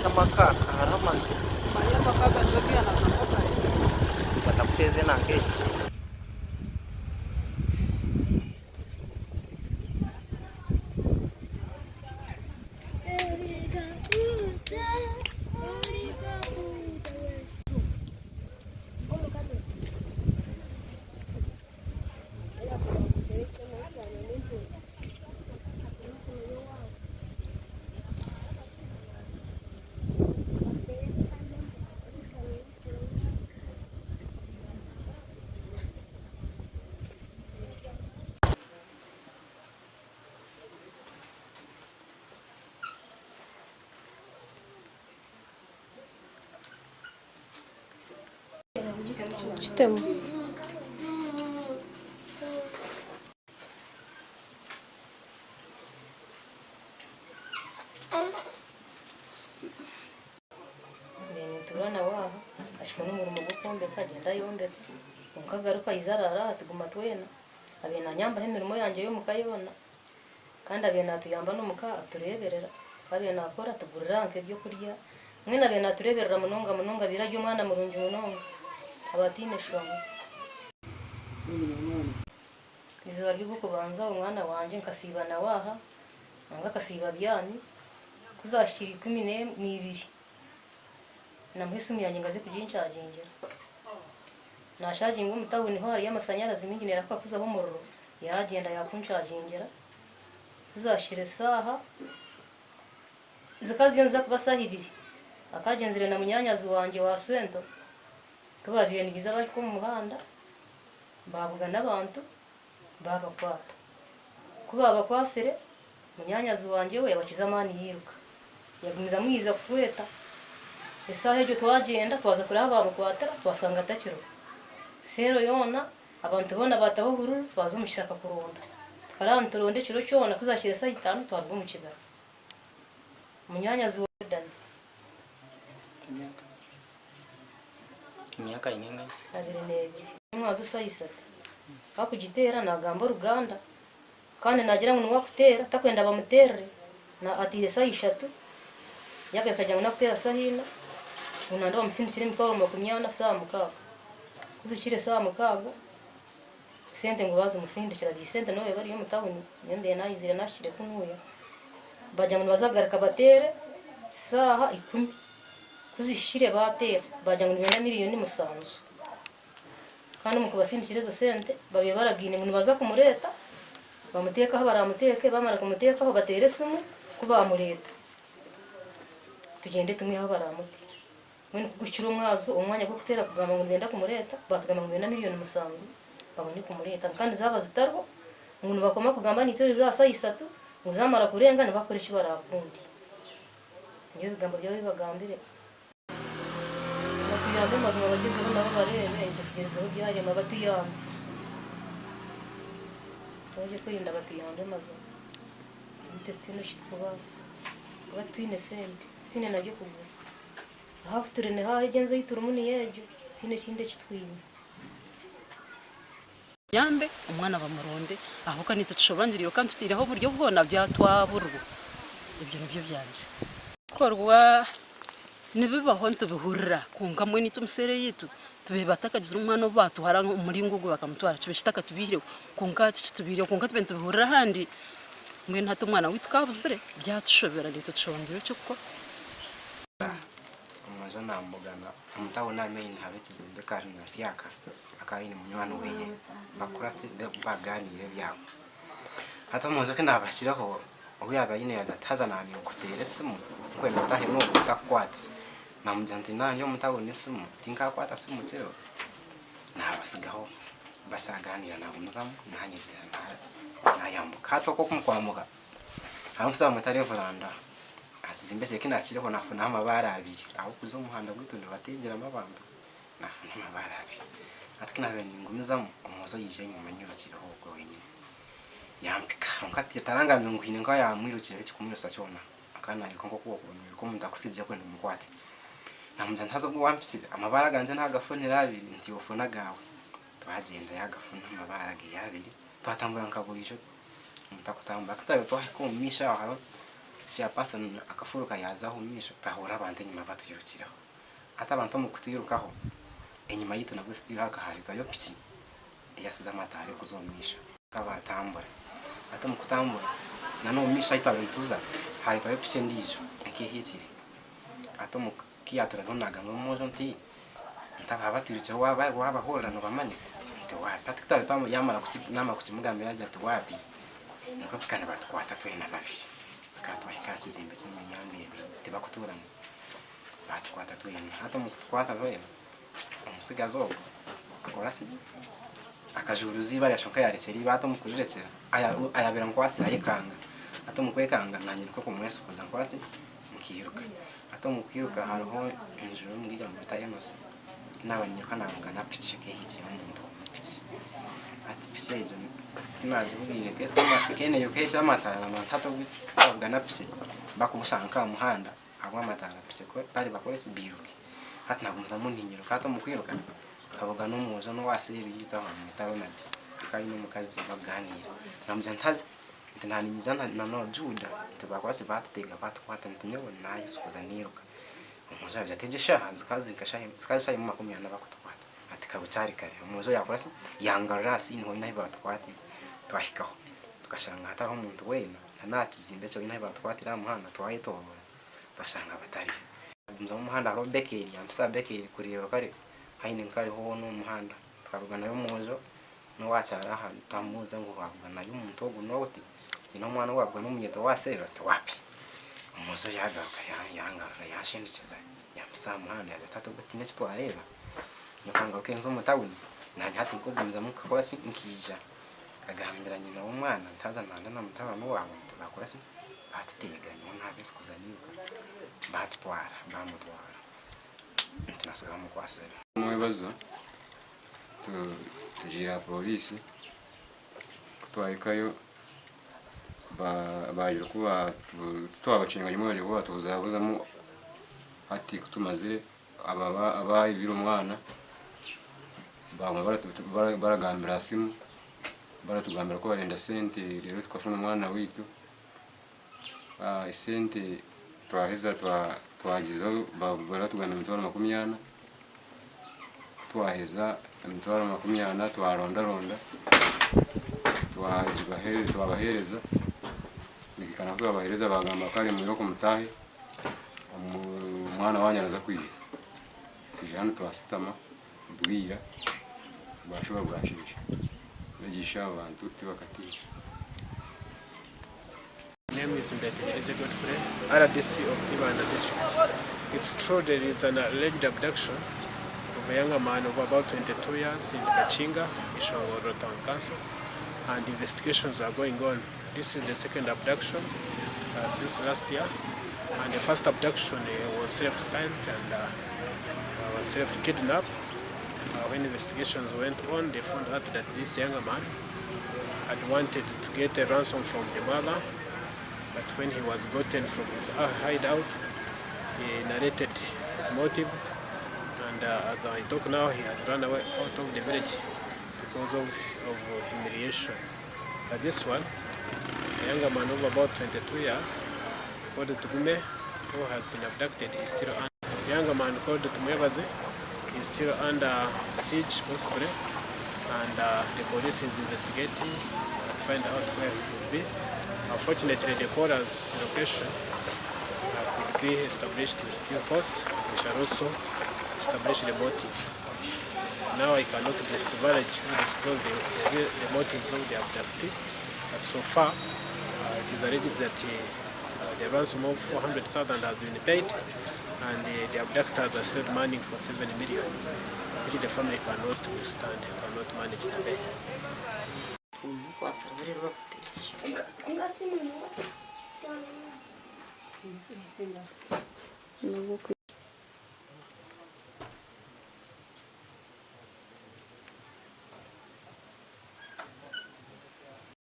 Chamaka haraman. Maria makaka ndio pia anakamata. Watapoteze na ngeje. Chitemo. Bene turana waho ashifuna umurimo gukombe kagenda yombeka umukagaruka izarara atuguma twena abena nyamba imirimo yanje yo mukayona kandi abena tuyamba no muka atureberera abena akora tugurira nke byo kurya mwena abena atureberera munonga birajye umwana murungi munonga abatine shonga izuba ry'ukubanza umwana wanje nkasibana waha nanga kasiba byani kuzashira 12 namuhise umuyanye ngaze kujinshagingera nashaginga umutawuni ho hari y'amasanyarazi minginera kwa kuzaho umuriro yagenda yakunshagingera kuzashira saha zikazi yanza kuba saha 2 akagenzire na munyanyazi wanje wa Swento tubabiye nibiza bari ko mu muhanda bavuga n'abantu babakwata kuba bakwasire munyanyazi wanje we yabakiza amani yiruka yagumiza mwiza kutweta isaha ejo twagenda twaza kuri abamukwatara twasanga atakiro sero yona abantu bona bataho hururu twaza umushaka kuronda karanturonde kiro cyona kuzashira saa 5 twabwo mu kibara munyanyazi wa Dani Imyaka inenga. abiri nebiri mwazo saa 3 bakugitera nagamba Ruganda kandi nagira ngo nwa kutera takwenda bamuterre na atire saa 3 yaga kajya ngo nakutera saa 4 unando msindikire mikawo makumyana saa mukago kuzikire saa mukago sente ngo bazo musindikira bisente no bari yo mutawuni yembe nayizire nashire kunuya bajya ngo bazagaruka batere saha 10 kuzishire batera bajya ngo 1 miliyoni musanzu kandi mu kubasindikire zo sente babe baragine ngo baza kumureta bamuteka aho baramuteke bamara kumuteka aho batere sumu kuba amureta tugende tumwe aho baramuteka mwene kugucyura umwazo umwanya bwo gutera kugamba ngo benda kumureta batugamba ngo 1 miliyoni musanzu babone kumureta kandi zaba zitarho umuntu bakoma kugamba ni tori za saa 3 muzamara kurenga ne bakora iki barakundi niyo bigambo byawe bagambire batuyambe mazima bagezeho nabo barebe tugezeho byari mabatuyambe oje kuyinda batuyambe mazo bite twino shitubasa batwine sente tine nabyo kuguza aho turene ha igenzo yiturumuni yejo tine kinde kitwine Yambe umwana bamuronde aho kandi tushobangiriyo kandi tutiraho buryo bwona byatwaburwa ibyo nibyo byanje korwa nibibaho ntubihurira kunga mwe nitumsere yitu tubebatakagize umwana batu haranga muri ngugu bakamutwara cibishitaka tubihire kunga tubihire kunga tubihurira handi mwe ntato umwana witukabuzire byatushobera nitushongera cyo ko amazo namugana umutabona main habetize bekari nasiyaka akayini munywano weye bakuratse baganire byabo hata muzo ke nabashiraho ubu yabayine yazatazanani ukutere simu kwenda tahe no utakwata namujanti nani yo mutabone simu tinka kwata simu tsero nabasigaho basaganira namuzamu nanyezera na yambuka hato ko kumukwamuka hamusaba mutare Volanda atizimbese kinakiriho nafuna amabara abiri aho kuzo umuhanda gwitonde bategera amabantu nafuna amabara abiri atkinabe ningumizamu umuzo yije nyuma nyirukiraho ubwo wenyine yampika mukati taranga ngwine ngo yamwirukire cy'kumwisa cyona akana ariko ngo kubonye ko mundakusije kwenda mukwate namuja ntazo bwo wampisire amabara ganje ntagafonera abiri nti ofona gawe twagenda yagafuna amabara abiri twatambura nkaburisho mutakutambura kutabe twahe ko misha aho chairperson akafuruka yazaho umisha tahora abandi nyuma batuyirukiraho ata abantu mu kutuyurukaho enyuma yitu nabwo stira akahari tayo piki yasiza amatare kuzomisha kabatambura ata mu kutambura nano umisha itabentuza hari tayo piki ndijo akihitire ata mu kiyatura nonaga mu mojo nti ntaba batirutse wabahora no bamanyise nti wapi patikita tamu yamara nama kukimugambe yaje tuwapi niko kana batkwata twena babiri katwa ikakizimbe cy'imyambi tibakuturana batkwata twena hata mu kwata twena umusigazo akora si akajuruzi bari ashaka yarekeri bato mu kujirekera ayabera nkwasira yekanga hata mu kwekanga nanyiriko ko mwese kuza nkwasi mukiruka hata mu kiruka hariho injuru mbwiga mu tayenos n'abanyuka nangana pichi kehichi n'umuntu pichi ati pichi ejo naje ubwire kese makene yukesha amatara amatatu bwagana pichi bakumushanka muhanda agwa amatara pichi ko bari bakoretse biruke hati nagumza muntinyiro kato mu kwiruka kaboga n'umuzo no wasiri yitaho mutabona kandi n'umukazi baganira namuje ntaze ntananiza na no juda tubakwase batutega batkwata ntinyo nayo sukuza niruka umuzo yategesha hanze kazi kashaye mu makumyana bakutwata ati kabucari kare umuzo yakorase yangarasi niho nayo batwati twahikaho tukashanga hataho umuntu wena nanakizimbe cyo nayo batwatira muhanda twayitobora bashanga batari mzo muhanda ro bekeri amsa bekeri kureba kare haine nkari ho no muhanda twabugana yo muzo no wacara aha tamuza ngo wabugana yo umuntu ogunote ino mwana wabugana umunyeto wasera twapi umuzo yagaruka yangara yashindikiza yamsa muhanda yaje tato gutine cytwareba nyakanga kenzo mutawuni nanye hati kugumiza mukakora nkija agahambira nyina w'umwana ntaza nanda na mutabano wabo tubakora se batutega niho ntabese kuzaniuka batwara bamutwara tunasaba mu kwasera mwebazo tujira polisi kutwarikayo baje kuba twabacenganye mwaje kuba tuzabuzamo hati kutumaze abayi biro umwana baragambira simu baratugambira ko barenda sente rero twafuna umwana witu sente twaheza twagizaho baratugana mitwaro 20 twaheza mitwaro 20 twaronda twabahereza bikana ko babahereza bagamba kare mu yoko mutahe umwana wanyaraza kwiye tujana twasitama bwira bashobora bwashisha nagisha abantu tibakatiye. Name is Bitabuse Godfrey, RDC of Ibanda district. It's true there is an alleged abduction of a younger man of about 22 years in Kachinga, Ishongoro Town Council, and investigations are going on. This is the second abduction since last year, and the first abduction was self-styled and was self-kidnapped. When investigations went on, they found out that this younger man had wanted to get a ransom from the mother, but when he was gotten from his hideout, he narrated his motives, and as I talk now, he has run away out of the village because of humiliation. This one, a younger man of about 22 years, called Tugume, who has been abducted, is still under. A younger man called Tumebaze is still under siege, possibly, and the police is investigating to find out where he could be. Unfortunately, the caller's location could be established with due course. We shall also establish the motive. Now I cannot divulge or disclose the motives of the abductee, but so far it is alleged that the ransom of 400,000 has been paid, and the abductors are still demanding for 7 million, which the family cannot withstand, cannot manage to pay.